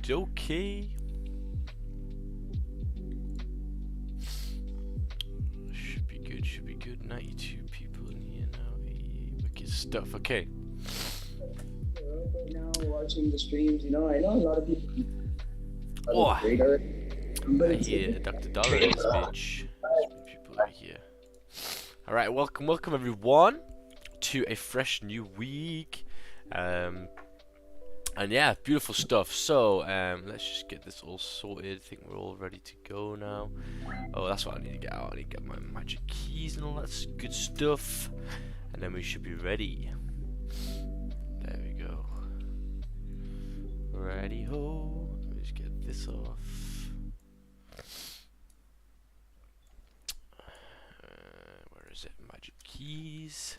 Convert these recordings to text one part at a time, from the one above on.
dokie. Should be good, should be good. 92 people in here now. Hey, wicked stuff. Okay. Right now, watching the streams, you know, I know a lot of people. Oh, But I hear Dr. Dollar in this bitch. There's people over here. Alright, welcome everyone to a fresh new week. And yeah, beautiful stuff. So, let's just get this all sorted. I think we're all ready to go now. Oh, that's what I need to get out. I need to get my magic keys and all that good stuff. And then we should be ready. There we go. Ready ho. Let me just get this off. Where is it? Magic keys.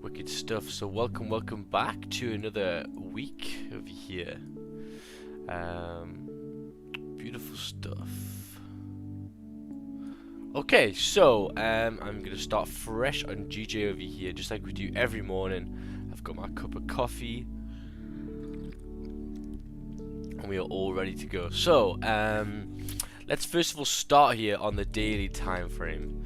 Wicked stuff. So welcome back to another week over here. Beautiful stuff. Okay, so I'm gonna start fresh on GJ over here, just like we do every morning. I've got my cup of coffee, and we are all ready to go. So let's first of all start here on the daily time frame.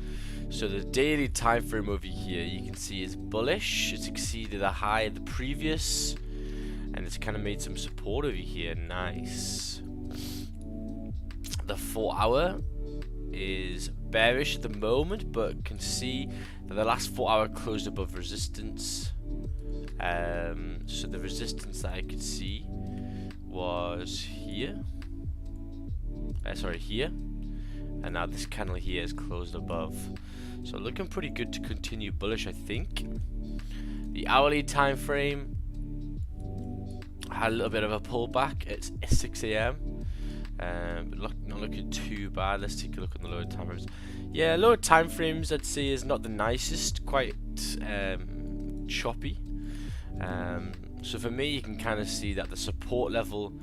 So the daily time frame over here, you can see is bullish. It's exceeded the high of the previous, and it's kind of made some support over here. Nice. The 4 hour is bearish at the moment, but can see that the last 4 hour closed above resistance. So the resistance that I could see was here. Sorry, here. And now this candle here is closed above. So looking pretty good to continue bullish, I think. The hourly time frame had a little bit of a pullback. It's 6 AM. But not looking too bad. Let's take a look at the lower time frames. Yeah, lower time frames I'd say is not the nicest, quite choppy. So for me, you can kind of see that the support level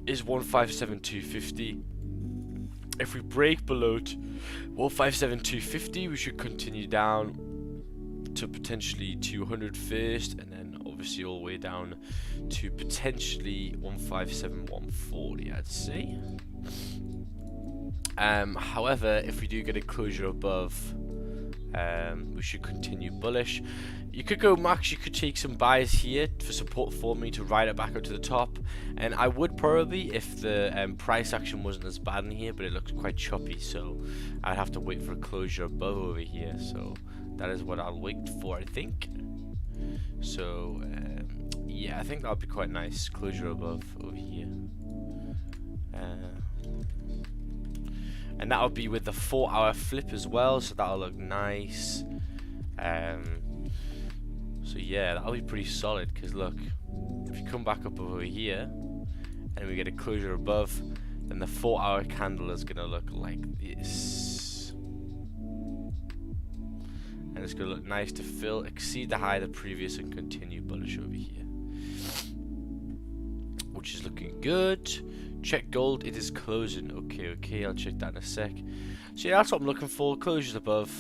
is 157,250. If we break below 157,250, we should continue down to potentially 200 first, and then obviously all the way down to potentially 157,140, I'd say. However, if we do get a closure above, we should continue bullish. You could go max, you could take some buys here for support for me to ride it back up to the top, and I would probably if the price action wasn't as bad in here, but it looks quite choppy, so I'd have to wait for a closure above over here. So that is what I'll wait for, I think. So yeah, I think that'll be quite nice, closure above over here. And that'll be with the 4 hour flip as well, so that'll look nice. So yeah, that'll be pretty solid, because look, if you come back up over here and we get a closure above, then the 4 hour candle is going to look like this. And it's going to look nice to fill, exceed the high of the previous, and continue bullish over here, which is looking good. Check gold, it is closing. Okay, I'll check that in a sec. So yeah, that's what I'm looking for, closures above.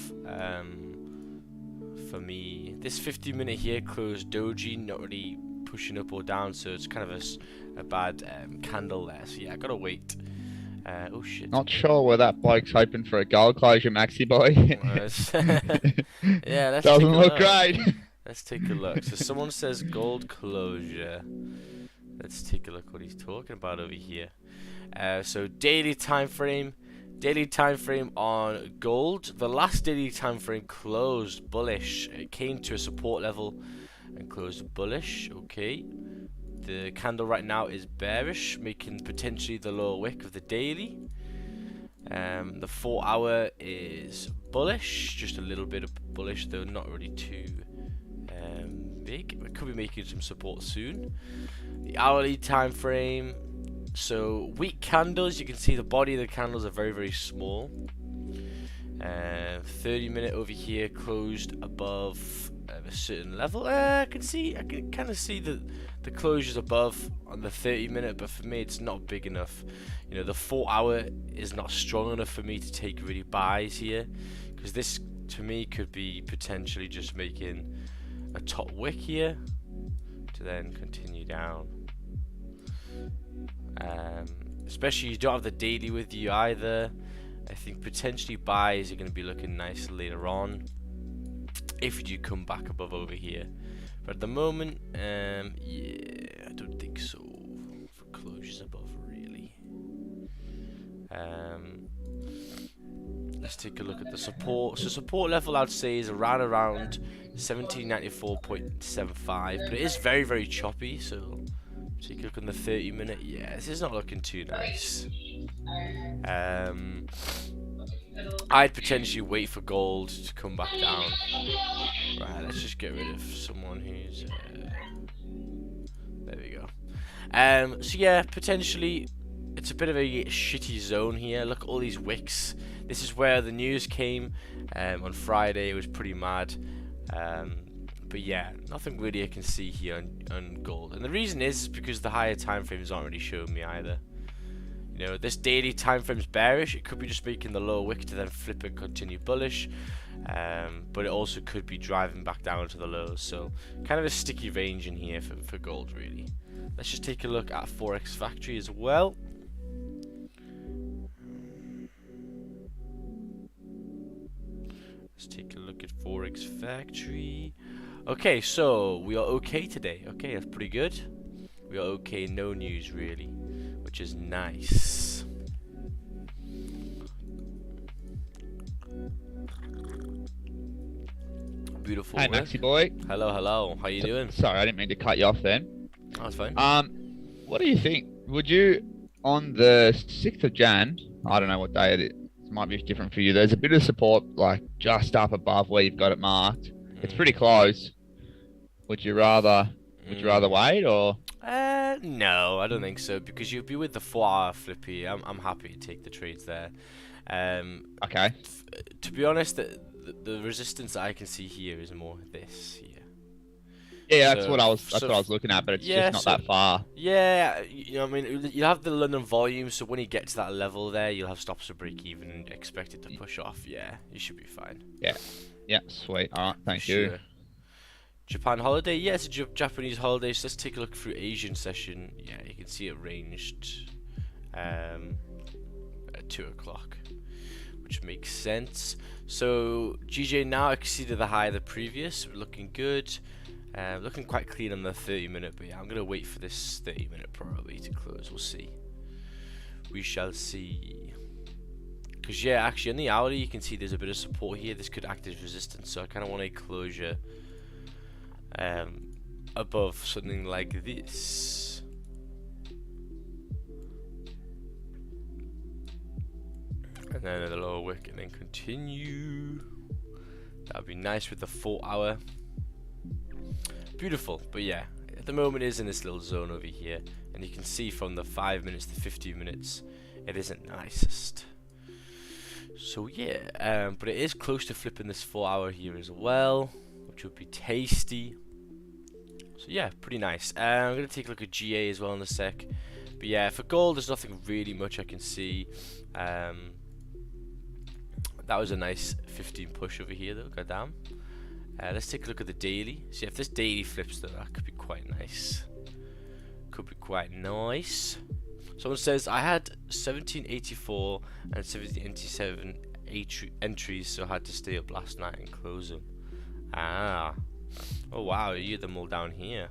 For me, this 50-minute here closed doji, not really pushing up or down, so it's kind of a bad candle there. So yeah, I gotta wait. Oh shit. Not sure where that bloke's hoping for a gold closure, Maxi boy. Yeah, let's doesn't take a look look. great. Let's take a look. So someone says gold closure. Let's take a look what he's talking about over here. So daily time frame on gold. The last daily time frame closed bullish. It came to a support level and closed bullish. Okay. The candle right now is bearish, making potentially the lower wick of the daily. The 4 hour is bullish, just a little bit of bullish, though not really too big. We could be making some support soon. The hourly time frame. So weak candles, you can see the body of the candles are very small. 30-minute over here closed above a certain level. I can kind of see the closures above on the 30-minute, but for me it's not big enough. You know, the 4 hour is not strong enough for me to take really buys here, because this to me could be potentially just making a top wick here to then continue down. Especially you don't have the daily with you either. I think potentially buys are going to be looking nice later on if you do come back above over here. But at the moment, yeah, I don't think so for closures above really. Let's take a look at the support. So support level I'd say is around 1794.75, but it is very, very choppy. So take a look on the 30-minute. Yeah, this is not looking too nice. I'd potentially wait for gold to come back down. Right, let's just get rid of someone who's there we go. So yeah, potentially it's a bit of a shitty zone here. Look at all these wicks. This is where the news came on Friday. It was pretty mad. But yeah, nothing really I can see here on gold. And the reason is because the higher time frames aren't really showing me either. You know, this daily time frame's bearish. It could be just making the lower wick to then flip and continue bullish. But it also could be driving back down to the lows. So kind of a sticky range in here for gold really. Let's just take a look at Forex Factory as well. Let's take a look at Forex Factory. Okay, so we are okay today. Okay, that's pretty good. We are okay, no news really, which is nice. Beautiful. Hey, Maxi boy. Hello, hello. How you doing? Sorry, I didn't mean to cut you off then. Oh, that's fine. What do you think? Would you, on the 6th of Jan, I don't know what day it is, it might be different for you, there's a bit of support like just up above where you've got it marked. It's pretty close. Would you rather wait or? No, I don't think so, because you'll be with the 4-hour flippy. I'm happy to take the trades there. Okay. To be honest, the resistance I can see here is more this here. Yeah, that's what I was looking at, but it's just not that far. Yeah, you know, I mean, you'll have the London volume, so when you get to that level there, you'll have stops to break even and expect it to push off. Yeah, you should be fine. Yeah, sweet. All right, thank you. Japan holiday, yeah, it's a Japanese holiday. So let's take a look through Asian session. Yeah, you can see it ranged at 2 o'clock, which makes sense. So GJ now exceeded the high of the previous, looking good. Looking quite clean on the 30-minute, but yeah, I'm gonna wait for this 30-minute probably to close. We'll see. We shall see. Because yeah, actually on the hourly you can see there's a bit of support here. This could act as resistance, so I kind of want a closure above something like this. And then at the lower wick and then continue. That would be nice with the 4-hour. Beautiful, but yeah, at the moment it is in this little zone over here, and you can see from the 5 minutes to 15 minutes it isn't nicest. So yeah, but it is close to flipping this 4-hour here as well, which would be tasty. So yeah, pretty nice. I'm going to take a look at GA as well in a sec. But yeah, for gold there's nothing really much I can see. That was a nice 15 push over here though, goddamn. Let's take a look at the daily. See if this daily flips though, that could be quite nice. Could be quite nice. Someone says I had 1784 and 1787 entries, so I had to stay up last night and close them. Ah. Oh wow, you had them all down here.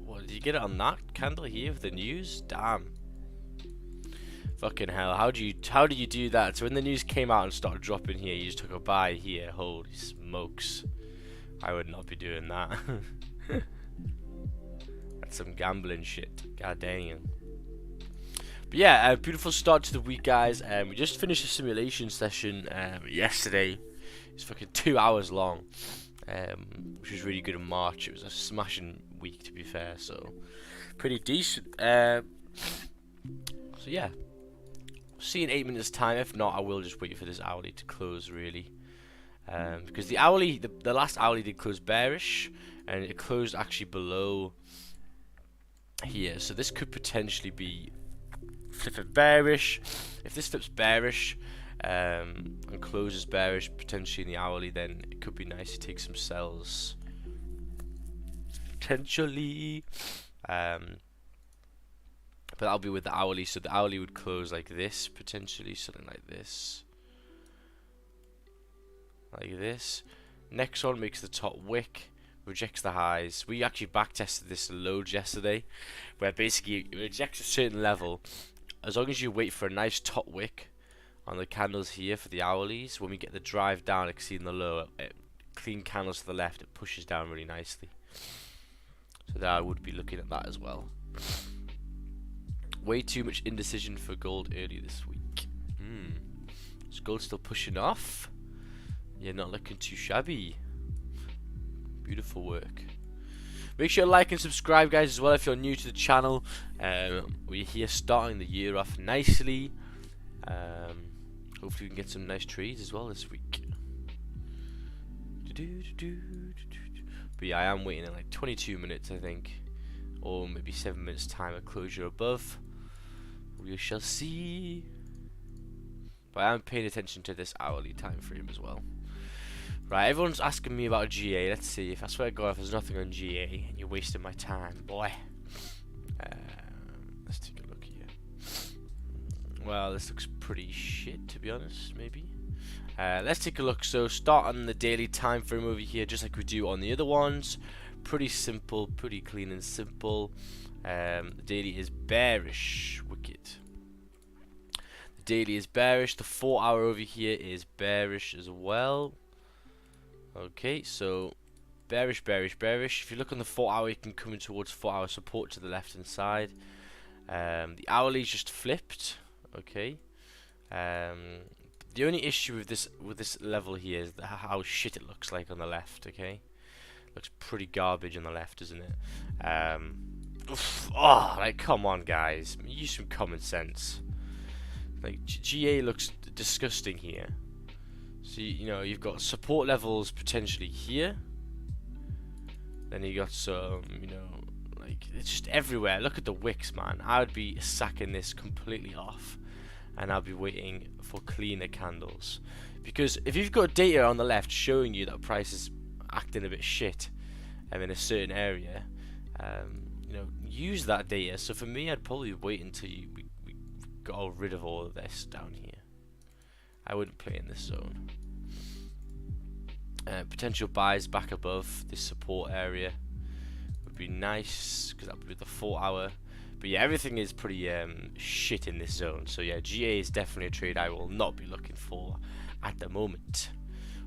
What, did you get it on that candle here with the news? Damn. Fucking hell, how do you do that? So when the news came out and started dropping here, you just took a buy here. Holy smokes. I would not be doing that. That's some gambling shit. God dang. But yeah, beautiful start to the week, guys. We just finished a simulation session yesterday. It's fucking 2 hours long, which was really good in March. It was a smashing week, to be fair, so pretty decent. So yeah, see in 8 minutes time. If not, I will just wait for this hourly to close really, because the hourly, the last hourly did close bearish, and it closed actually below here. So this could potentially be flipping bearish. If this flips bearish and closes bearish potentially in the hourly, then it could be nice to take some sells potentially. But that'll be with the hourly, so the hourly would close like this, potentially, something like this. Like this. Next one makes the top wick, rejects the highs. We actually back tested this loads yesterday, where basically it rejects a certain level. As long as you wait for a nice top wick on the candles here for the hourlies, when we get the drive down exceeding the low, clean candles to the left, it pushes down really nicely. So there I would be looking at that as well. Way too much indecision for gold early this week. Is gold still pushing off? Yeah, not looking too shabby. Beautiful work. Make sure to like and subscribe, guys, as well if you're new to the channel. We're here starting the year off nicely. Hopefully we can get some nice trades as well this week. But yeah, I am waiting in like 22 minutes, I think, or maybe 7 minutes time at closure above. We shall see. But I am paying attention to this hourly time frame as well. Right, everyone's asking me about GA. Let's see. If I swear to God, if there's nothing on GA, and you're wasting my time, boy. Let's take a look here. Well, this looks pretty shit, to be honest. Maybe. Let's take a look. So, start on the daily time frame over here, just like we do on the other ones. Pretty simple, pretty clean and simple. The daily is bearish. Wicked. The daily is bearish. The 4 hour over here is bearish as well. Okay, so bearish, bearish, bearish. If you look on the 4 hour, you can come in towards 4 hour support to the left hand side. The hourly is just flipped. Okay. The only issue with this level here is how shit it looks like on the left. Okay, looks pretty garbage on the left, isn't it? Like, come on, guys, use some common sense. Like, GA looks disgusting here. So you know, you've got support levels potentially here. Then you got some, you know, like, it's just everywhere. Look at the wicks, man. I would be sacking this completely off, and I'll be waiting for cleaner candles. Because if you've got data on the left showing you that price is acting a bit shit in a certain area, you know, use that data. So for me, I'd probably wait until we got rid of all of this down here. I wouldn't play in this zone. Potential buys back above this support area would be nice, because that would be the 4 hour. But yeah, everything is pretty shit in this zone. So yeah, GA is definitely a trade I will not be looking for at the moment.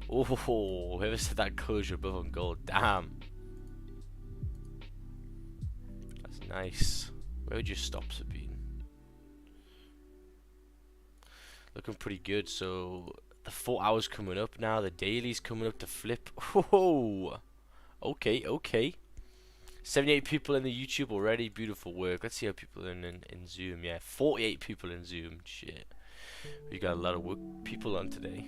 Oh, whoever said that closure above on gold, damn. That's nice. Where would your stops have been? Looking pretty good. So the 4 hours coming up now. The daily's coming up to flip. Oh, okay, okay. 78 people in the YouTube already. Beautiful work. Let's see how people are in Zoom. Yeah, 48 people in Zoom. Shit, we got a lot of people on today.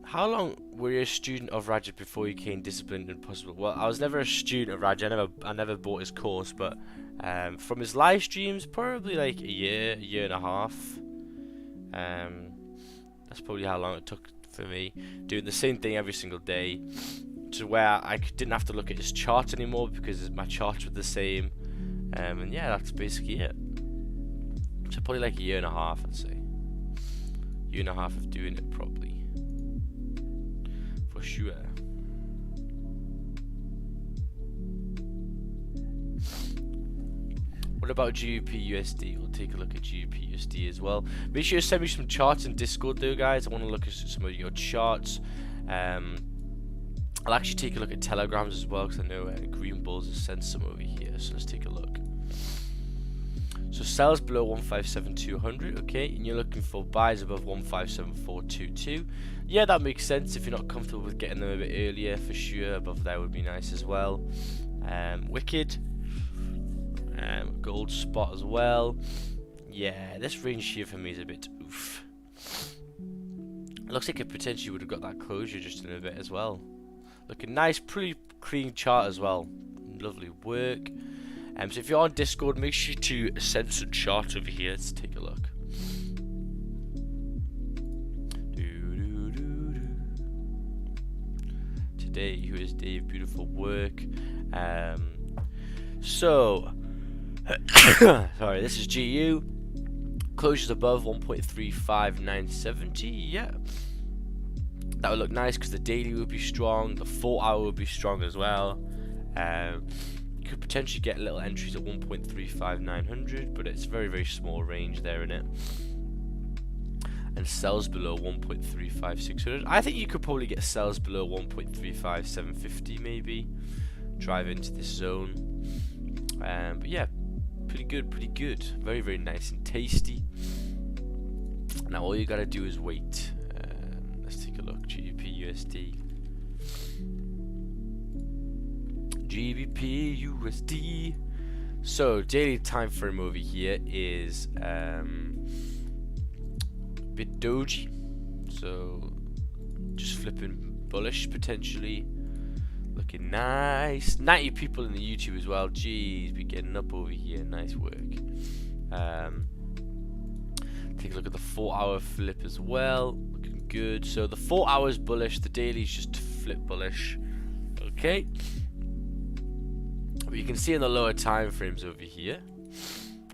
How long were you a student of Rajat before you became disciplined and possible? Well, I was never a student of Rajat. I never bought his course, but from his live streams, probably like a year and a half. That's probably how long it took for me, doing the same thing every single day, to where I didn't have to look at his charts anymore because my charts were the same. And yeah, that's basically it. So probably like a year and a half, I'd say. Year and a half of doing it properly, for sure. What about GBP USD? We'll take a look at GBP USD as well. Make sure you send me some charts in Discord though, guys. I want to look at some of your charts. I'll actually take a look at telegrams as well, because I know Green Bulls has sent some over here. So let's take a look. So sells below 157,200, okay, and you're looking for buys above 157,422. Yeah, that makes sense if you're not comfortable with getting them a bit earlier, for sure. Above there would be nice as well. Wicked. Gold spot as well. Yeah, this range here for me is a bit oof. It looks like it potentially would have got that closure just in a bit as well. Looking nice, pretty clean chart as well. Lovely work. So if you're on Discord, make sure to send some charts over here. Let's take a look. day. Who is Dave? Beautiful work. So, sorry, this is GU. Closures above 1.35970. Yeah, that would look nice because the daily would be strong. The 4 hour would be strong as well. You could potentially get little entries at 1.35900, but it's very, very small range there in it. And sells below 1.35600. I think you could probably get sells below 1.35750 maybe. Drive into this zone. But yeah, pretty good, pretty good. Very, very nice and tasty. Now all you gotta do is wait. Let's take a look. GBP USD. GBP USD. So daily time frame over here is bit doji, so just flipping bullish potentially, looking nice. 90 people in the YouTube as well. Jeez, be getting up over here. Nice work. Take a look at the 4 hour flip as well, looking good. So the 4 hours bullish, the daily is just flip bullish. Okay, but you can see in the lower time frames over here,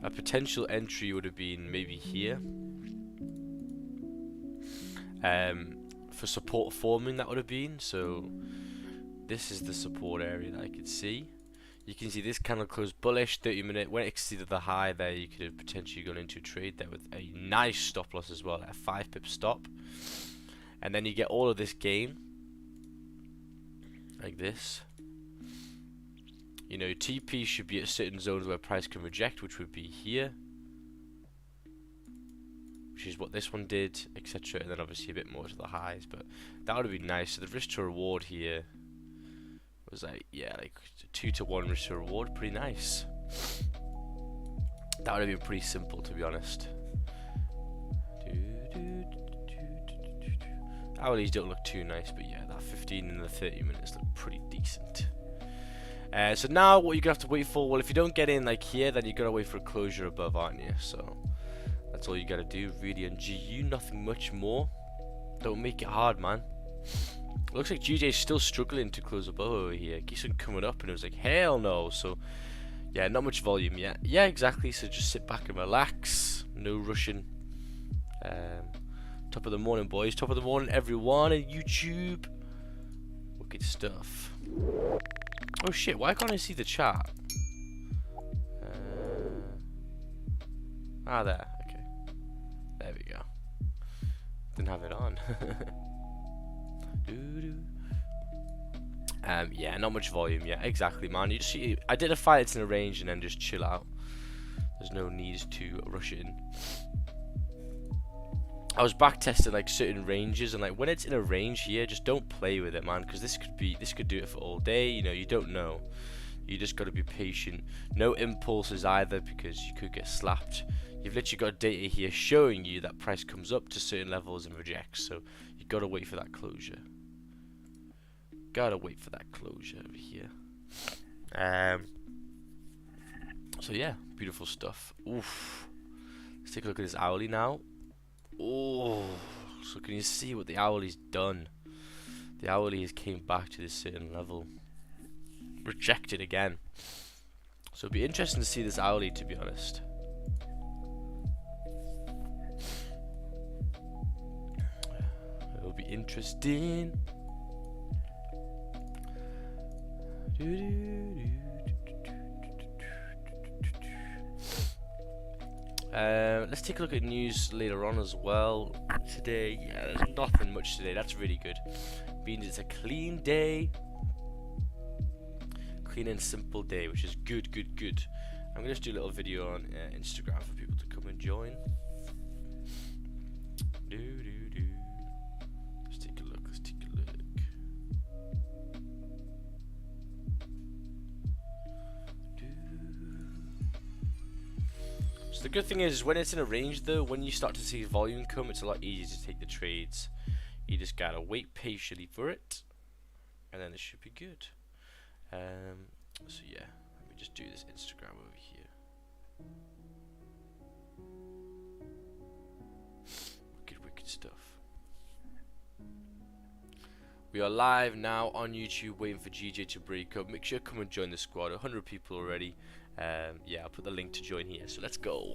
a potential entry would have been maybe here. For support forming, that would have been. So this is the support area that I could see. You can see this candle closed bullish, 30 minute. When it exceeded the high there, you could have potentially gone into a trade there with a nice stop loss as well, a 5 pip stop. And then you get all of this gain like this. You know, TP should be at certain zones where price can reject, which would be here, which is what this one did, etc. And then obviously a bit more to the highs, but that would have been nice. So the risk to reward here was like, yeah, like 2 to 1 risk to reward, pretty nice. That would have been pretty simple, to be honest. Hourlies don't look too nice, but yeah, that 15 and the 30 minutes look pretty decent. So now what you're gonna have to wait for, well, if you don't get in like here, then you're gonna wait for a closure above, aren't you? So that's all you gotta do, really. On GU, nothing much more. Don't make it hard, man. Looks like GJ's still struggling to close above over here. Keeps on coming up, and it was like, hell no. So yeah, not much volume yet. Yeah, exactly. So just sit back and relax. No rushing. Top of the morning, boys. Top of the morning, everyone on YouTube. Wicked stuff. Oh shit! Why can't I see the chat? There. Okay. There we go. Didn't have it on. Yeah, not much volume. Yeah, exactly, man. You just identify it's in a range and then just chill out. There's no need to rush it in. I was back testing like certain ranges, and like when it's in a range here, just don't play with it, man, because this could do it for all day. You know, you don't know. You just got to be patient. No impulses either, because you could get slapped. You've literally got data here showing you that price comes up to certain levels and rejects, so you got to wait for that closure. Gotta wait for that closure over here. So yeah, beautiful stuff. Oof. Let's take a look at this hourly now. Oh, so can you see what the hourly's done? The hourly has came back to this certain level. Rejected again. So it'll be interesting to see this hourly, to be honest. It'll be interesting. Let's take a look at news later on as well. Today, yeah, there's nothing much today. That's really good. Means it's a clean day. Clean and simple day, which is good, good, good. I'm going to do a little video on Instagram for people to come and join. Let's take a look, let's take a look. So the good thing is, when it's in a range though, when you start to see volume come, it's a lot easier to take the trades. You just gotta wait patiently for it, and then it should be good. So yeah, let me just do this Instagram over here. Wicked, wicked stuff. We are live now on YouTube, waiting for GJ to break up. Make sure you come and join the squad. 100 people already. Yeah, I'll put the link to join here. So let's go.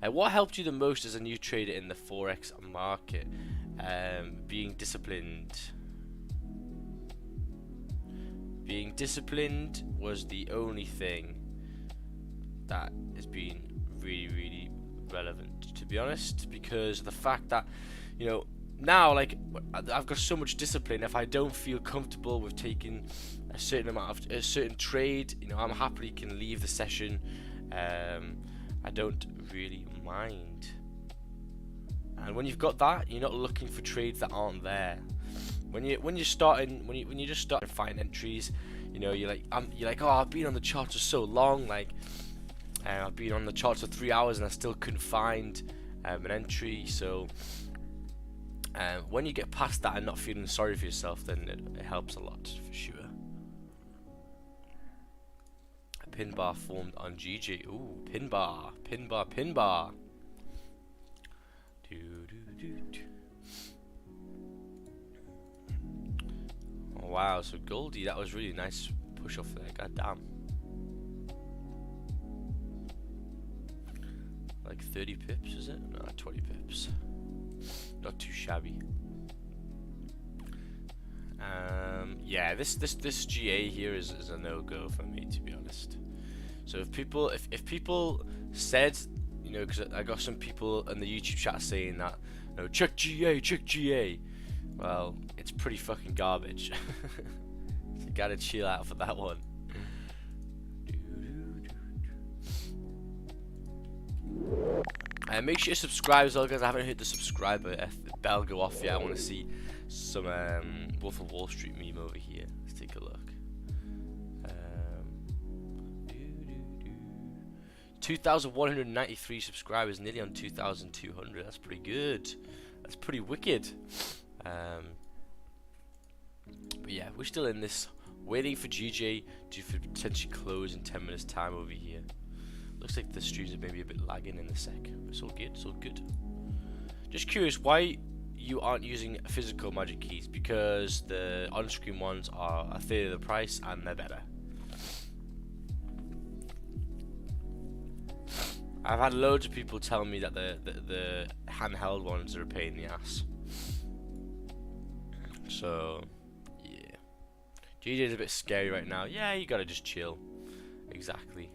What helped you the most as a new trader in the forex market? Being disciplined. Being disciplined was the only thing that has been really relevant, to be honest, because of the fact that, you know, now, like, I've got so much discipline. If I don't feel comfortable with taking a certain trade, you know, I'm happily can leave the session. I don't really mind. And when you've got that, you're not looking for trades that aren't there. When you're just starting finding entries, you know, you're like, oh, I've been on the charts for so long, like, I've been on the charts for 3 hours and I still couldn't find an entry. So when you get past that and not feeling sorry for yourself, then it helps a lot for sure. A pin bar formed on GG. Ooh, pin bar. Oh, wow, so Goldie, that was really nice push off there. God damn. Like 30 pips, is it? No, 20 pips. Not too shabby. Yeah, this GA here is a no-go for me, to be honest. So if people said, you know, because I got some people in the YouTube chat saying that, you know, check GA. Well, it's pretty fucking garbage. You gotta chill out for that one. Make sure you subscribe as well, guys. I haven't hit the subscribe bell go off yet. I want to see some Wolf of Wall Street meme over here. Let's take a look. 2,193 subscribers, nearly on 2,200. That's pretty good. That's pretty wicked. But yeah, we're still in this, waiting for GJ to potentially close in 10 minutes time over here. Looks like the streams are maybe a bit lagging in a sec. It's all good, it's all good. Just curious why you aren't using physical magic keys, because the on-screen ones are a third of the price and they're better. I've had loads of people tell me that the handheld ones are a pain in the ass. So yeah, GJ's a bit scary right now. Yeah, you gotta just chill. Exactly.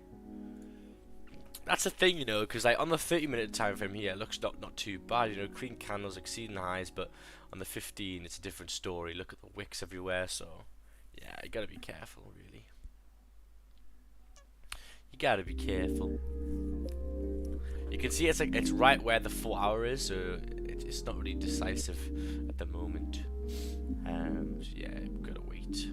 That's the thing, you know, because like on the 30-minute time frame here, it looks not too bad, you know, clean candles, exceeding highs, but on the 15, it's a different story. Look at the wicks everywhere, so yeah, you gotta be careful, really. You gotta be careful. You can see it's right where the 4 hour is, so it's not really decisive at the moment. So yeah, we've gotta wait.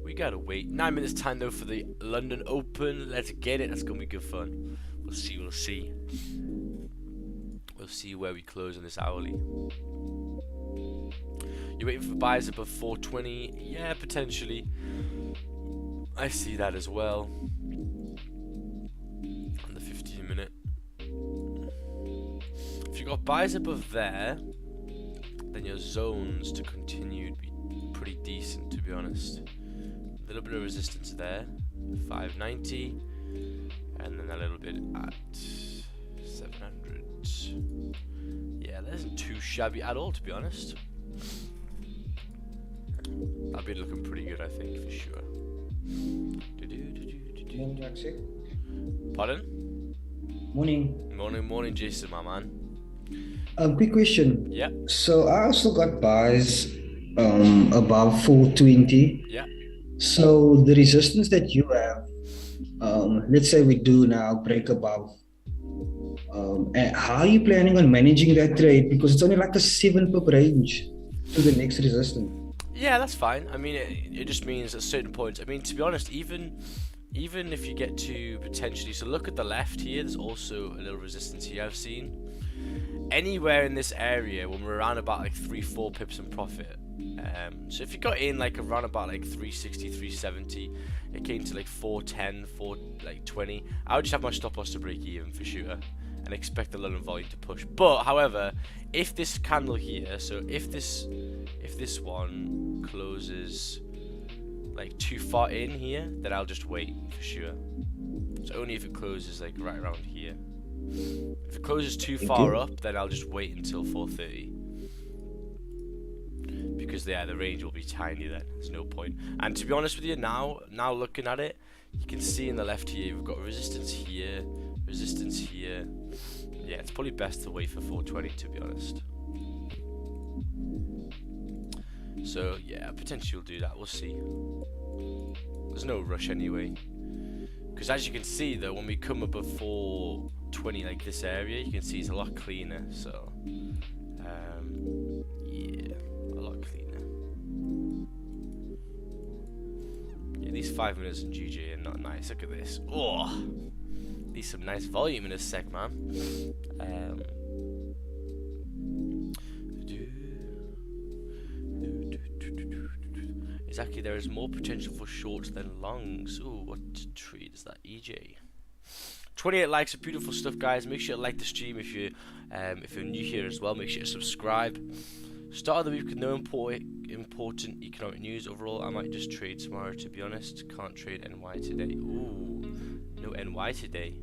We gotta wait. 9 minutes time though for the London Open. Let's get it. That's gonna be good fun. We'll see. We'll see where we close on this hourly. You're waiting for buys above 420? Yeah, potentially. I see that as well. On the 15 minute. If you got buys above there, then your zones to continue would be pretty decent, to be honest. A little bit of resistance there, 590, and then a little bit at 700. Yeah, that isn't too shabby at all, to be honest. That'd be looking pretty good, I think, for sure. Pardon? Morning, Jason, my man. Quick question. Yeah. So I also got buys above 420. Yeah. So the resistance that you have, let's say we do now break above. And how are you planning on managing that trade? Because it's only like a 7 pip range to the next resistance. Yeah, that's fine. I mean, it just means at certain points. I mean, to be honest, even if you get to potentially, so look at the left here. There's also a little resistance here I've seen. Anywhere in this area when we're around about like 3-4 pips in profit. So if you got in like around about like 360, 370, it came to like 410, 420. I would just have my stop loss to break even for sure. and expect a lot of volume to push. But however, if this candle here, so if this one closes like too far in here, then I'll just wait for sure. So only if it closes like right around here. If it closes too far up, then I'll just wait until 4:30. Because the range will be tiny then. There's no point. And to be honest with you, now looking at it, you can see in the left here, we've got resistance here, resistance here. Yeah, it's probably best to wait for 4:20 to be honest. So yeah, potentially we'll do that. We'll see. There's no rush anyway. Because as you can see though, when we come above 4:20 like this area, you can see it's a lot cleaner. So yeah, a lot cleaner. Yeah, these 5 minutes in GJ are not nice. Look at this. Oh, need some nice volume in this sec, man. Exactly, there is more potential for shorts than longs. Ooh, what trade is that? EJ. 28 likes are beautiful stuff, guys. Make sure to like the stream if you're new here as well. Make sure to subscribe. Start of the week with no important economic news. Overall, I might just trade tomorrow, to be honest. Can't trade NY today. Ooh, no NY today.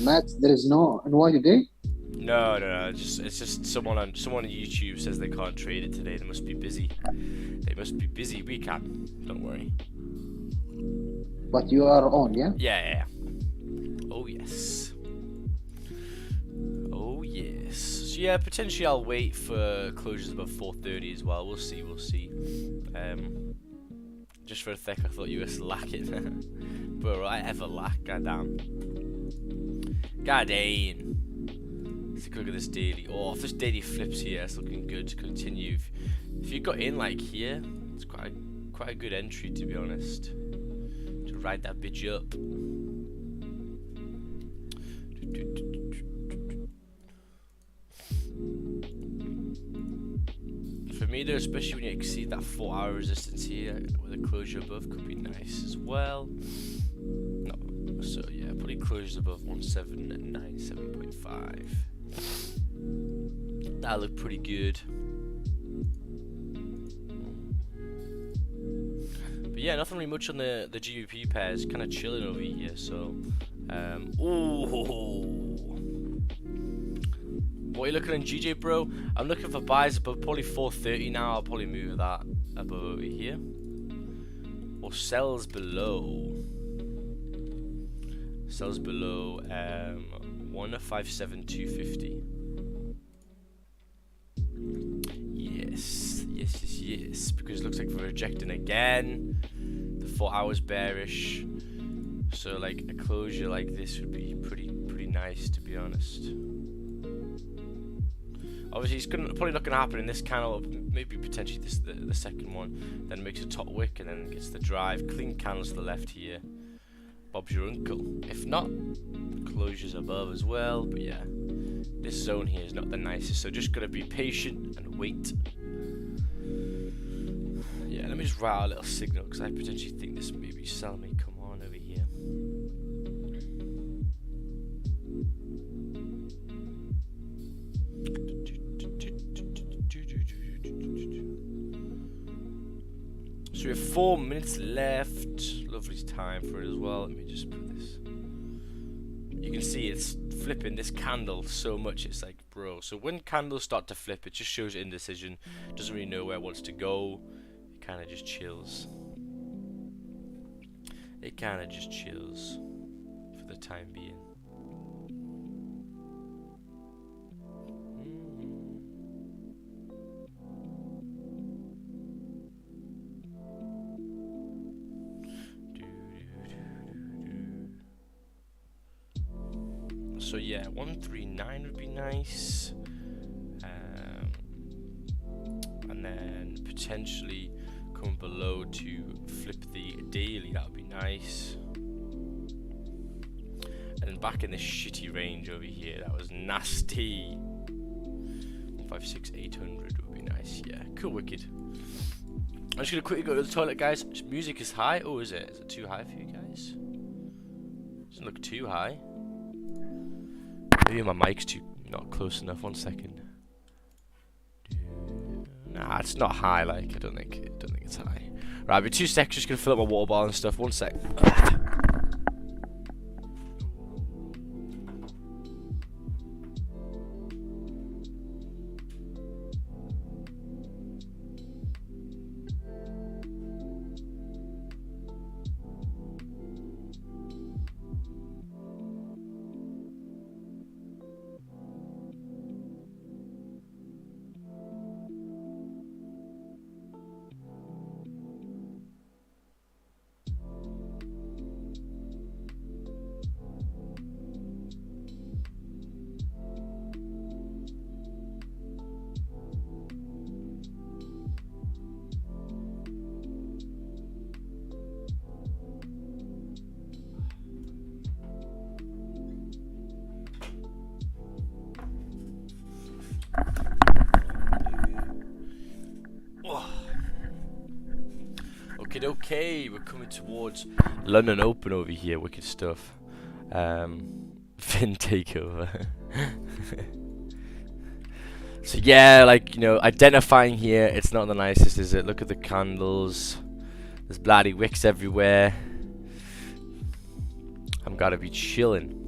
Matt, there is no NY today? No. It's just someone on YouTube says they can't trade it today. They must be busy. They must be busy. We can. Don't worry. But you are on, yeah? Yeah. Oh yes. Oh yes. So yeah, potentially I'll wait for closures above 4:30 as well. We'll see. Just for a sec, I thought you were slacking. But I ever lack. Goddamn. Goddamn. Let's take a look at this daily. Oh, if this daily flips here, it's looking good to continue. If you got in like here, it's quite a good entry, to be honest. To ride that bitch up. For me though, especially when you exceed that 4-hour resistance here with a closure above, could be nice as well. No, so yeah, probably closures above 1797.5. That looked pretty good. But yeah, nothing really much on the GBP pairs. Kind of chilling over here. So, ooh. What are you looking in GJ, bro? I'm looking for buys above probably 4:30 now. I'll probably move that above over here. Or sells below. Sells below 157,250. Yes. Because it looks like we're rejecting again. The 4 hours bearish. So like a closure like this would be pretty nice, to be honest. Obviously, it's probably not going to happen in this candle. Maybe potentially the second one. Then makes a top wick and then gets the drive. Clean candles to the left here. Bob's your uncle. If not, closures above as well. But yeah, this zone here is not the nicest. So just gotta be patient and wait. Yeah, let me just write out a little signal because I potentially think this maybe sell me. Come on over here. So we have 4 minutes left. Lovely time for it as well. Let me just put this. You can see it's flipping this candle so much. It's like, bro. So when candles start to flip, it just shows indecision. Doesn't really know where it wants to go. It kind of just chills. It kind of just chills for the time being. So yeah, 139 would be nice, and then potentially come below to flip the daily. That would be nice, and then back in this shitty range over here. That was nasty. 156,800 would be nice. Yeah, cool, wicked. I'm just gonna quickly go to the toilet, guys. Music is high. Oh, is it? Is it too high for you guys? Doesn't look too high. Maybe my mic's too not close enough. 1 second. Nah, it's not high. Like I don't think it's high. Right, be 2 seconds. Just gonna fill up my water bottle and stuff. 1 sec. Okay, we're coming towards London Open over here. Wicked stuff. Fin takeover. So yeah, like, you know, identifying here, it's not the nicest, is it? Look at the candles. There's bloody wicks everywhere. I'm gotta be chilling.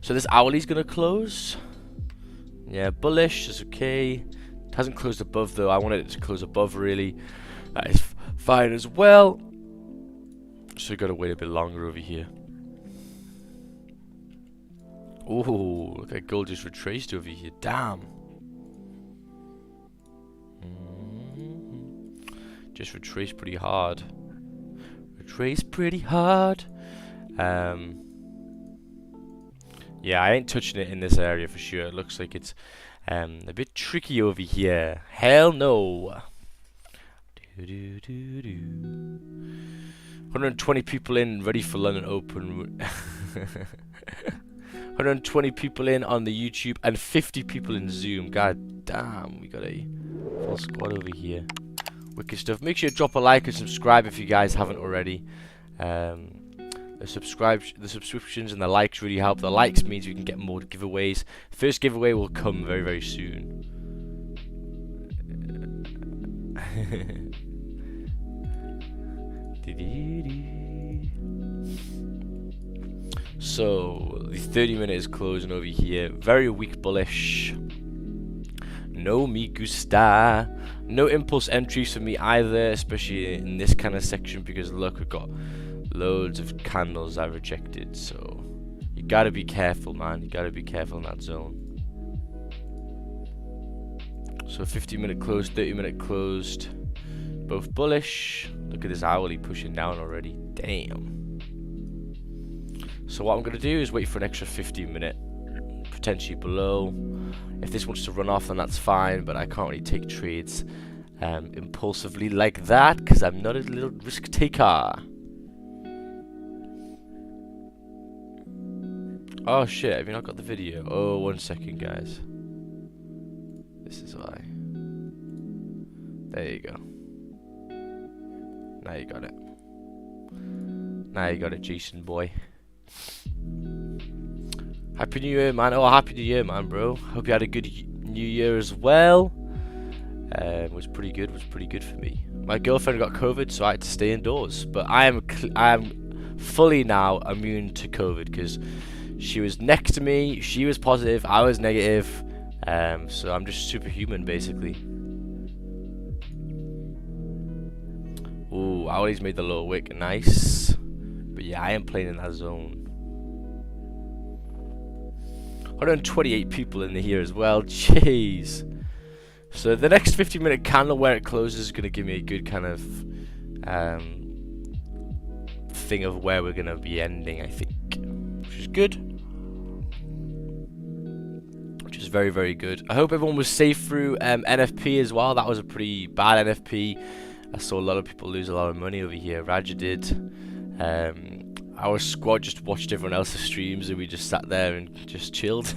So this hourly's gonna close. Yeah, bullish is okay. It hasn't closed above though. I wanted it to close above really. That is fine as well. So we gotta wait a bit longer over here. Oh, look at gold just retraced over here. Damn. Just retraced pretty hard. Retraced pretty hard. Yeah, I ain't touching it in this area for sure. It looks like it's a bit tricky over here. Hell no. 120 people in, ready for London Open. 120 people in on the YouTube and 50 people in Zoom. God damn, we got a full squad over here. Wicked stuff. Make sure to drop a like and subscribe if you guys haven't already. The subscriptions and the likes really help. The likes means we can get more giveaways. First giveaway will come very, very soon. So the 30-minute is closing over here. Very weak bullish. No me gusta. No impulse entries for me either, especially in this kind of section, because look, we've got loads of candles I rejected. So you gotta be careful, man. You gotta be careful in that zone. So 50-minute closed, 30-minute closed. Both bullish. Look at this hourly pushing down already. Damn. So what I'm going to do is wait for an extra 15-minute, potentially below. If this wants to run off, then that's fine, but I can't really take trades impulsively like that, because I'm not a little risk taker. Oh shit, have you not got the video? Oh, 1 second, guys. This is why. There you go. Now you got it. Now you got it, Jason boy. Happy New Year, man. Oh, Happy New Year, man, bro. Hope you had a good New Year as well. It was pretty good. Was pretty good for me. My girlfriend got COVID, so I had to stay indoors. But I am fully now immune to COVID because she was next to me. She was positive. I was negative. So I'm just superhuman, basically. Ooh, I always made the low wick. Nice. But yeah, I am playing in that zone. 128 people in here as well. Jeez. So the next 50-minute candle where it closes is going to give me a good kind of thing of where we're going to be ending, I think. Which is good. Which is very, very good. I hope everyone was safe through NFP as well. That was a pretty bad NFP. I saw a lot of people lose a lot of money over here. Raja did. Our squad just watched everyone else's streams and we just sat there and just chilled.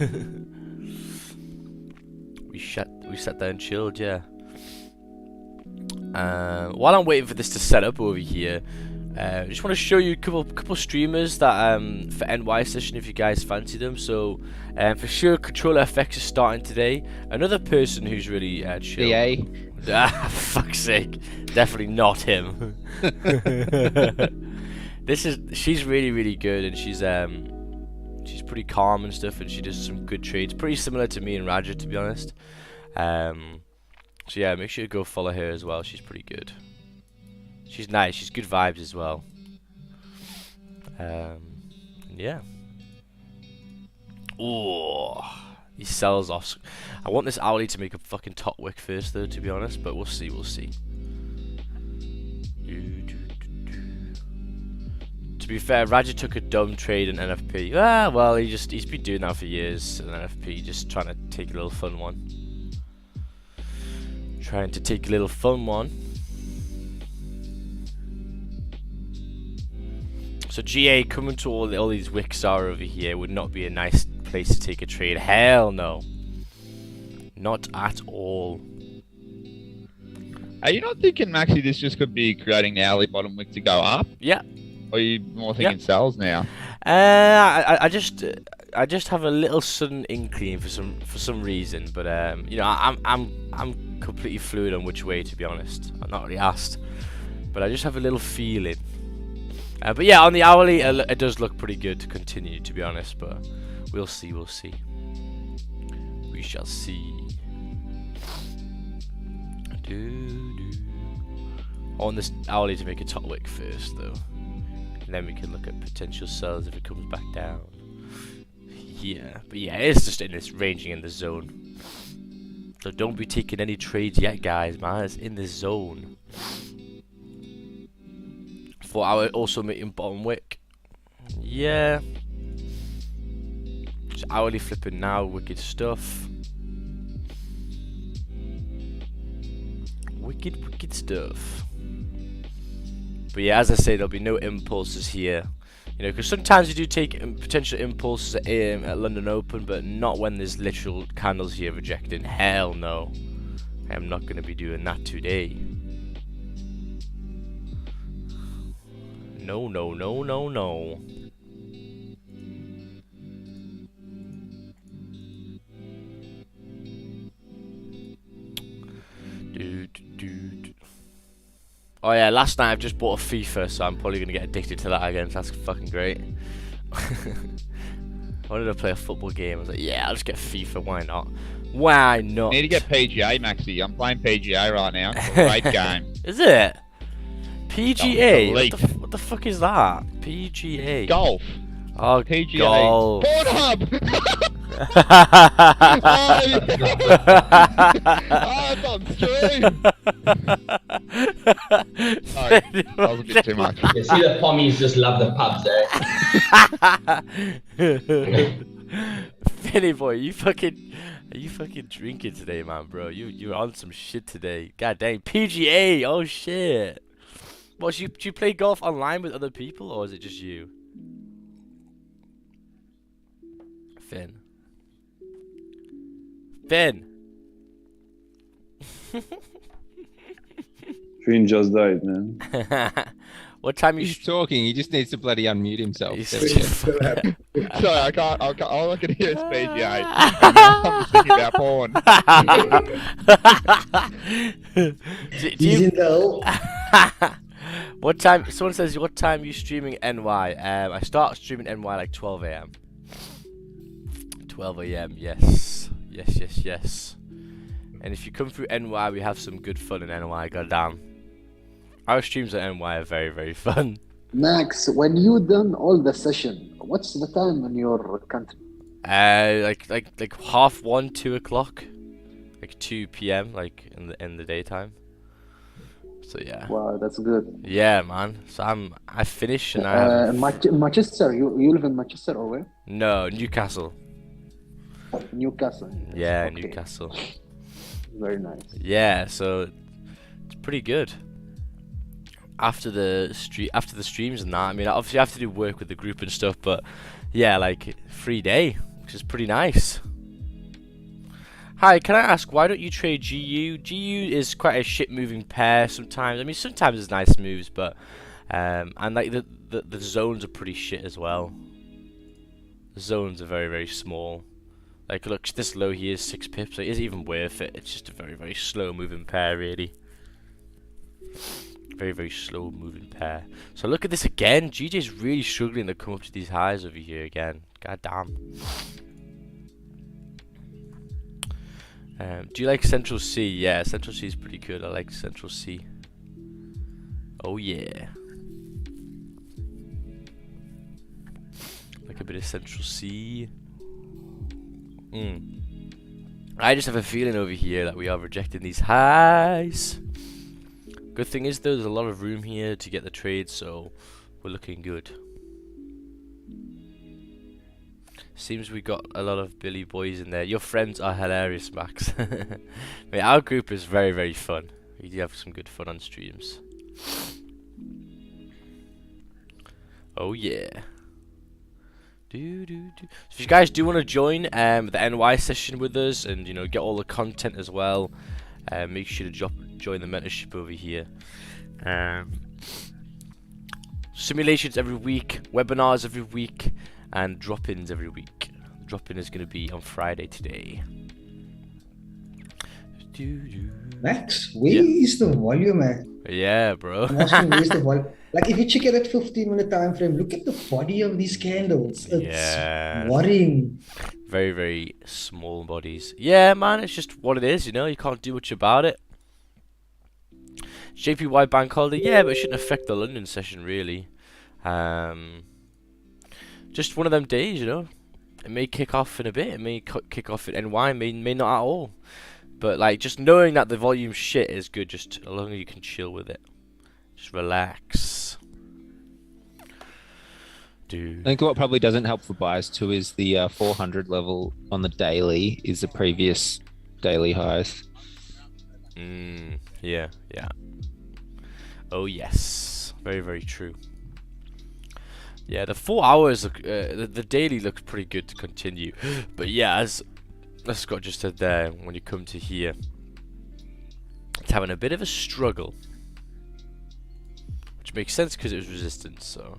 we sat there and chilled, yeah. While I'm waiting for this to set up over here, I just want to show you a couple streamers that for NY session if you guys fancy them. So for sure, Controller FX is starting today. Another person who's really chill. DA. Fuck's sake, definitely not him. She's really good, and she's pretty calm and stuff, and she does some good trades, pretty similar to me and Raja, to be honest. So yeah, make sure you go follow her as well. She's pretty good. She's nice. She's good vibes as well. Yeah. Oh, he sells off. I want this hourly to make a fucking top wick first, though, to be honest. But we'll see. We'll see. To be fair, Raja took a dumb trade in NFP. Ah, well, he's been doing that for years in NFP, just trying to take a little fun one. Trying to take a little fun one. So GA coming to all these wicks are over here would not be a nice place to take a trade. Hell no. Not at all. Are you not thinking, Maxi, this just could be creating the hourly bottom wick to go up? Yeah. Or are you more thinking sells now? I just have a little sudden inkling for some reason, but you know, I'm completely fluid on which way, to be honest. I'm not really asked, but I just have a little feeling. But yeah, on the hourly, it does look pretty good to continue, to be honest. But we'll see. We'll see. We shall see. I want this hourly to make a top wick first, though, and then we can look at potential sells if it comes back down. Yeah, but yeah, it's just in this ranging in the zone. So don't be taking any trades yet, guys, man. It's in the zone. For our also making bottom wick. Yeah. Just hourly flipping now, wicked stuff. Wicked stuff. But yeah, as I say, there'll be no impulses here. You know, because sometimes you do take potential impulses at London Open, but not when there's literal candles here rejecting. Hell no. I am not going to be doing that today. No. Oh yeah, last night I've just bought a FIFA, so I'm probably gonna get addicted to that again. So that's fucking great. I wanted to play a football game. I was like, yeah, I'll just get FIFA. Why not? Why not? Need to get PGA, Maxi. I'm playing PGA right now. It's a great game. Is it? PGA? What the fuck is that? PGA. Golf. Oh, PGA. Golf. Pornhub. Oh, it's on stream. Sorry, that was a bit too much. You see the pommies just love the pubs, eh? Finny boy, you fucking drinking today, man, bro? You're on some shit today. God dang, PGA. Oh shit. What, do you play golf online with other people, or is it just you? Finn. Finn just died, man. What time you? He's talking. He just needs to bloody unmute himself. Sorry, I can't. All I can hear is PGA. I'm just thinking about porn. He's in the hole. What time? Someone says, what time are you streaming NY? I start streaming NY like 12 AM. 12 AM, yes. Yes. And if you come through NY, we have some good fun in NY, goddamn. Our streams at NY are very, very fun. Max, when you done all the session, what's the time in your country? Like 1:30, 2 o'clock, like 2 PM, like in the daytime. So yeah. Wow, that's good. Yeah, man. So I finish and I have Manchester. You live in Manchester or where? No, Newcastle. Newcastle. Yeah, Okay. Newcastle. Very nice. Yeah, so it's pretty good. After the streams and that, I mean, obviously I have to do work with the group and stuff, but yeah, like free day, which is pretty nice. Hi, can I ask, why don't you trade GU? GU is quite a shit moving pair sometimes. I mean, sometimes it's nice moves, but and like the zones are pretty shit as well. The zones are very, very small. Like, look, this low here is 6 pips, so it isn't even worth it. It's just a very, very slow moving pair, really. Very, very slow moving pair. So look at this again. GJ's really struggling to come up to these highs over here again. God damn. Do you like Central C? Yeah, Central C is pretty good. I like Central C. Oh yeah. Like a bit of Central C. I just have a feeling over here that we are rejecting these highs. Good thing is though, there's a lot of room here to get the trade, so we're looking good. Seems we got a lot of Billy boys in there. Your friends are hilarious, Max. Mate, our group is very, very fun. We do have some good fun on streams. Oh yeah. So if you guys do want to join the NY session with us and get all the content as well, make sure to join the mentorship over here. Simulations every week, webinars every week, and drop-ins every week. Drop-in is going to be on Friday today. Max, where is the volume at? Yeah, bro. I'm asking, where's the volume? Like, if you check it at 15-minute time frame, look at the body of these candles. It's worrying. Very, very small bodies. Yeah, man, it's just what it is, you can't do much about it. JPY bank holiday, yeah, but it shouldn't affect the London session, really. Just one of them days, It may kick off in a bit, it may kick off at NY, may not at all. But, like, just knowing that the volume shit is good, just as long as you can chill with it. Just relax. I think what probably doesn't help for buyers too is the 400 level on the daily is the previous daily highs. Yeah. Oh yes, very, very true. Yeah, the 4 hours, the daily looks pretty good to continue. But yeah, as Scott just said there, when you come to here, it's having a bit of a struggle. Which makes sense because it was resistance, so.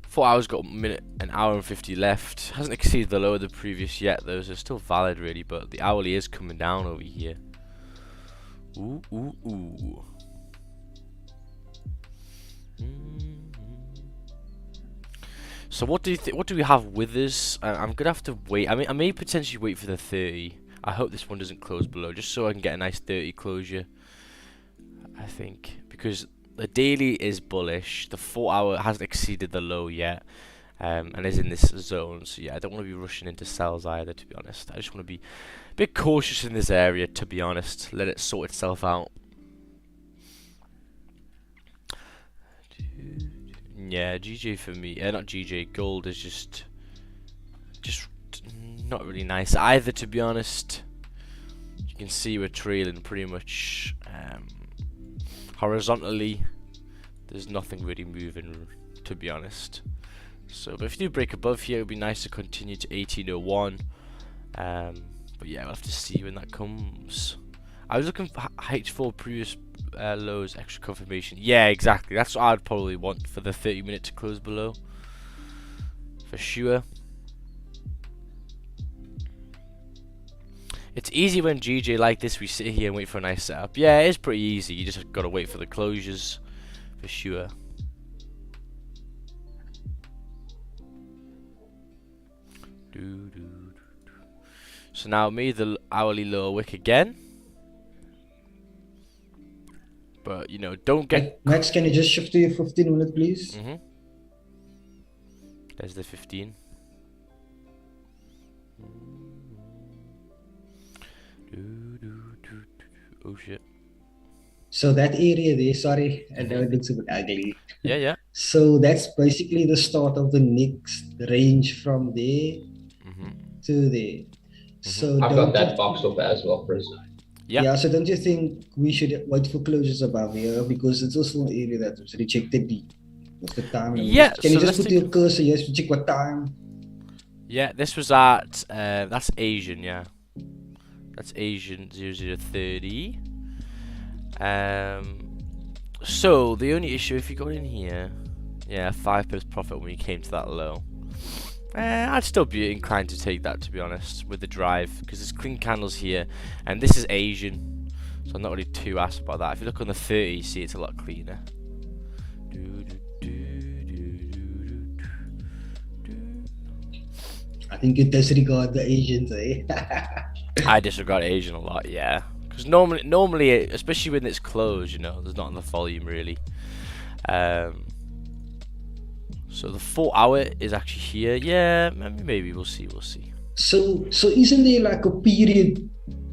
4 hours got an hour and 50 left. Hasn't exceeded the low of the previous yet, though, so it's still valid really, but the hourly is coming down over here. Ooh. So what do you think? What do we have with us? I'm gonna have to wait. I mean, I may potentially wait for the 30. I hope this one doesn't close below, just so I can get a nice 30 closure. I think because the daily is bullish. The 4 hour hasn't exceeded the low yet, and is in this zone. So yeah, I don't want to be rushing into sells either. To be honest, I just want to be a bit cautious in this area. To be honest, let it sort itself out. Yeah, GJ for me. Not GJ. Gold is just not really nice either, to be honest. You can see we're trailing pretty much horizontally. There's nothing really moving, to be honest. So, but if you do break above here, it would be nice to continue to 1801. But yeah, we'll have to see when that comes. I was looking for H4 previous lows, extra confirmation. Yeah, exactly. That's what I'd probably want for the 30-minute to close below. For sure. It's easy when GJ like this, we sit here and wait for a nice setup. Yeah, it is pretty easy. You just gotta wait for the closures. For sure. So now me the hourly lower wick again. But don't get Max, can you just shift to your 15-minute, please? There's the 15. Oh shit. So that area there, sorry, I know it looks a bit ugly. Yeah. So that's basically the start of the next range from there to there. So I've got that box over as well, Chris. Yeah, so don't you think we should wait for closures above here? Because it's also an area that was rejected with the time. Yeah, Can you so just put your cursor, yes, check what time? Yeah, this was at, that's Asian, yeah. That's Asian 0030. So, the only issue, if you go in here, yeah, 5 pips profit when you came to that low. I'd still be inclined to take that, to be honest, with the drive, because there's clean candles here, and this is Asian, so I'm not really too asked about that. If you look on the 30, you see it's a lot cleaner. I think you disregard the Asians, eh? I disregard Asian a lot, yeah. Because normally, especially when it's closed, you know, there's not enough volume really. So the 4 hour is actually here. Yeah, maybe we'll see. So isn't there like a period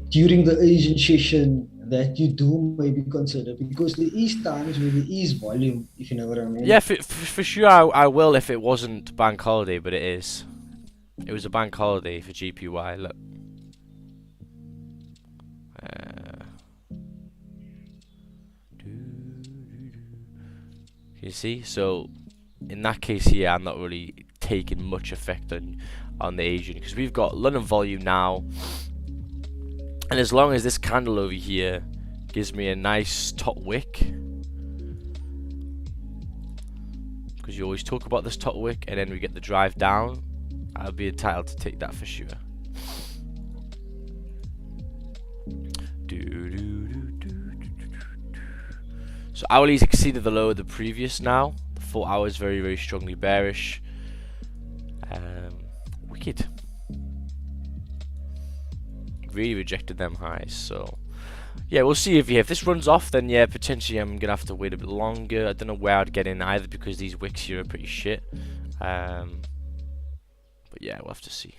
during the Asian session that you do maybe consider? Because there is times where there is volume, if you know what I mean. Yeah, for sure I will if it wasn't bank holiday, but it is. It was a bank holiday for GPY. Look. You see, so in that case here, I'm not really taking much effect on the Asian because we've got London volume now, and as long as this candle over here gives me a nice top wick, because you always talk about this top wick, and then we get the drive down, I'll be entitled to take that for sure. So hourly's exceeded the low of the previous now. The 4 hours very, very strongly bearish. Wicked. Really rejected them highs. So yeah, we'll see if this runs off, then yeah, potentially I'm gonna have to wait a bit longer. I don't know where I'd get in either because these wicks here are pretty shit. But yeah, we'll have to see.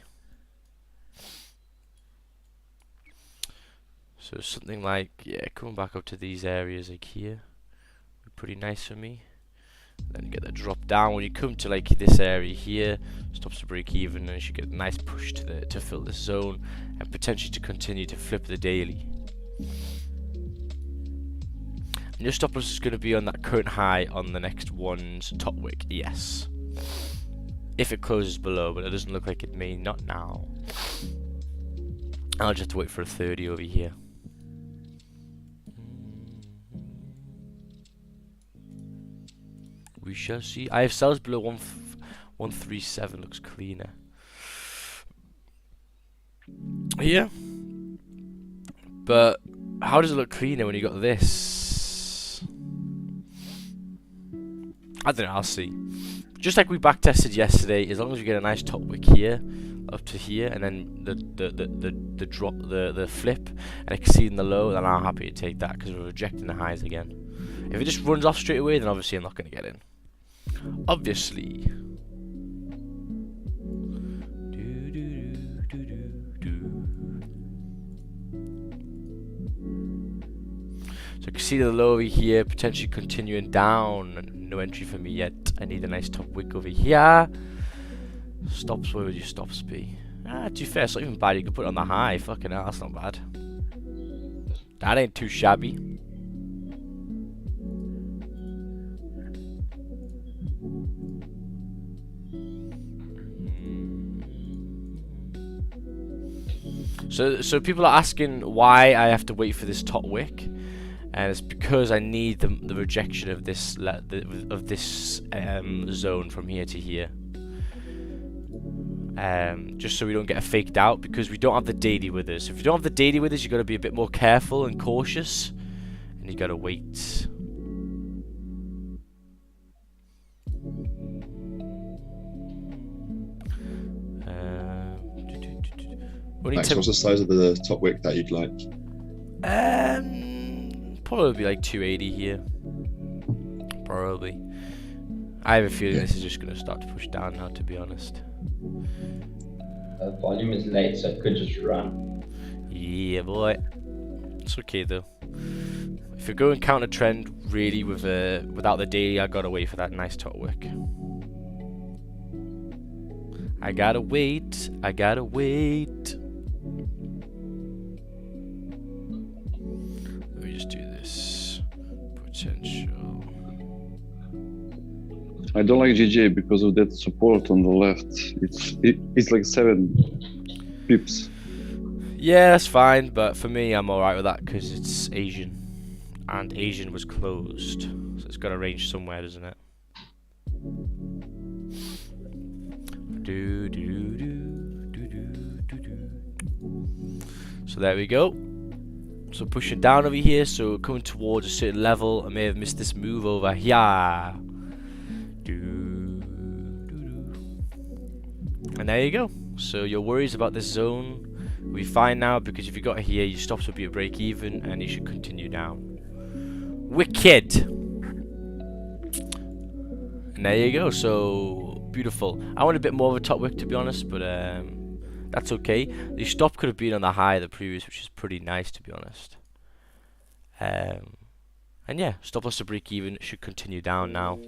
So something like, yeah, coming back up to these areas like here, pretty nice for me. Then you get the drop down when you come to like this area here, stops to break even, and you should get a nice push to fill this zone and potentially to continue to flip the daily. And your stop loss is going to be on that current high on the next one's top wick, yes. If it closes below, but it doesn't look like it may not now. I'll just have to wait for a 30 over here. We shall see. I have sells below 137. Looks cleaner. Yeah. But how does it look cleaner when you got this? I don't know. I'll see. Just like we back tested yesterday, as long as we get a nice top wick here, up to here, and then the drop, the flip, and exceeding the low, then I'm happy to take that because we're rejecting the highs again. If it just runs off straight away, then obviously I'm not going to get in. Obviously. So you can see the low over here, potentially continuing down. No entry for me yet. I need a nice top wick over here. Stops, where would your stops be? To be fair, it's not even bad. You can put it on the high. Fucking hell, that's not bad. That ain't too shabby. So people are asking why I have to wait for this top wick, and it's because I need the rejection of this zone from here to here. Just so we don't get faked out, because we don't have the daily with us. If you don't have the daily with us, you got to be a bit more careful and cautious, and you got to wait. Max, what's the size of the top wick that you'd like? Probably like 280 here. Probably. I have a feeling this is just going to start to push down now, to be honest. Volume is late, so it could just run. Yeah, boy. It's okay though. If you're going counter trend, really without the daily, I gotta wait for that nice top wick. I gotta wait. I gotta wait. Let me just do this. Potential. I don't like GJ because of that support on the left. It's like 7 pips. Yeah, that's fine, but for me, I'm alright with that because it's Asian. And Asian was closed. So it's got a range somewhere, doesn't it? So there we go. So pushing down over here, so coming towards a certain level. I may have missed this move over here. And there you go. So your worries about this zone will be fine now, because if you got here, your stops will be at break even and you should continue down. Wicked. And there you go. So beautiful. I want a bit more of a top wick, to be honest, but that's okay. The stop could have been on the high of the previous, which is pretty nice, to be honest. And yeah, stop loss to break even should continue down now.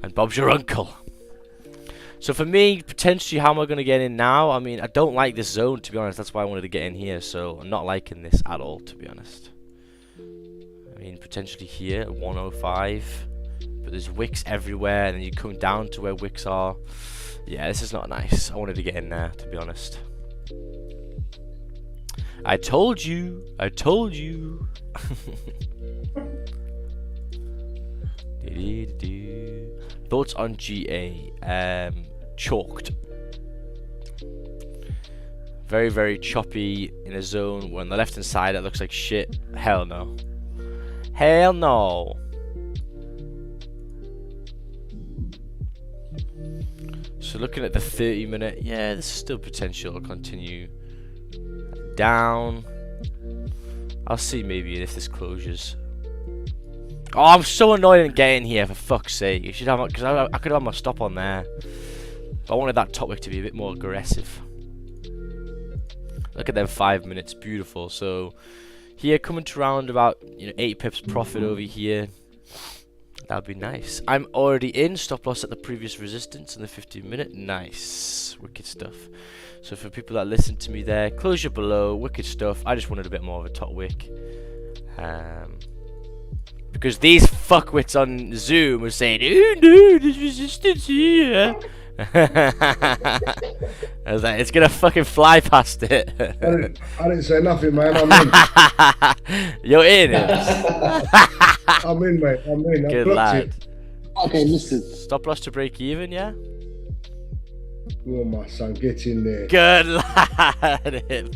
And Bob's your uncle. So for me, potentially, how am I going to get in now? I mean, I don't like this zone, to be honest. That's why I wanted to get in here. So I'm not liking this at all, to be honest. I mean, potentially here at 105. But there's wicks everywhere, and then you come down to where wicks are. Yeah, this is not nice. I wanted to get in there, to be honest. I told you. I told you. Thoughts on GA? Chalked. Very, very choppy in a zone where on the left hand side it looks like shit. Hell no. Hell no. So looking at the 30-minute, yeah, there's still potential to continue down. I'll see maybe if this closes. Oh, I'm so annoyed at getting here, for fuck's sake. You should have, because I could have my stop on there. But I wanted that top wick to be a bit more aggressive. Look at them 5 minutes, beautiful. So here, coming to around about 8 pips profit over here. That would be nice. I'm already in. Stop loss at the previous resistance in the 15-minute. Nice. Wicked stuff. So for people that listen to me there, closure below. Wicked stuff. I just wanted a bit more of a top wick. Because these fuckwits on Zoom were saying, oh no, there's resistance here. I was like, it's going to fucking fly past it. I didn't say nothing, man. I'm in. You're in. I'm in, mate. I'm in. Good lad. It. Okay, listen. Stop loss to break even, yeah? Oh, my son, get in there. Good lad.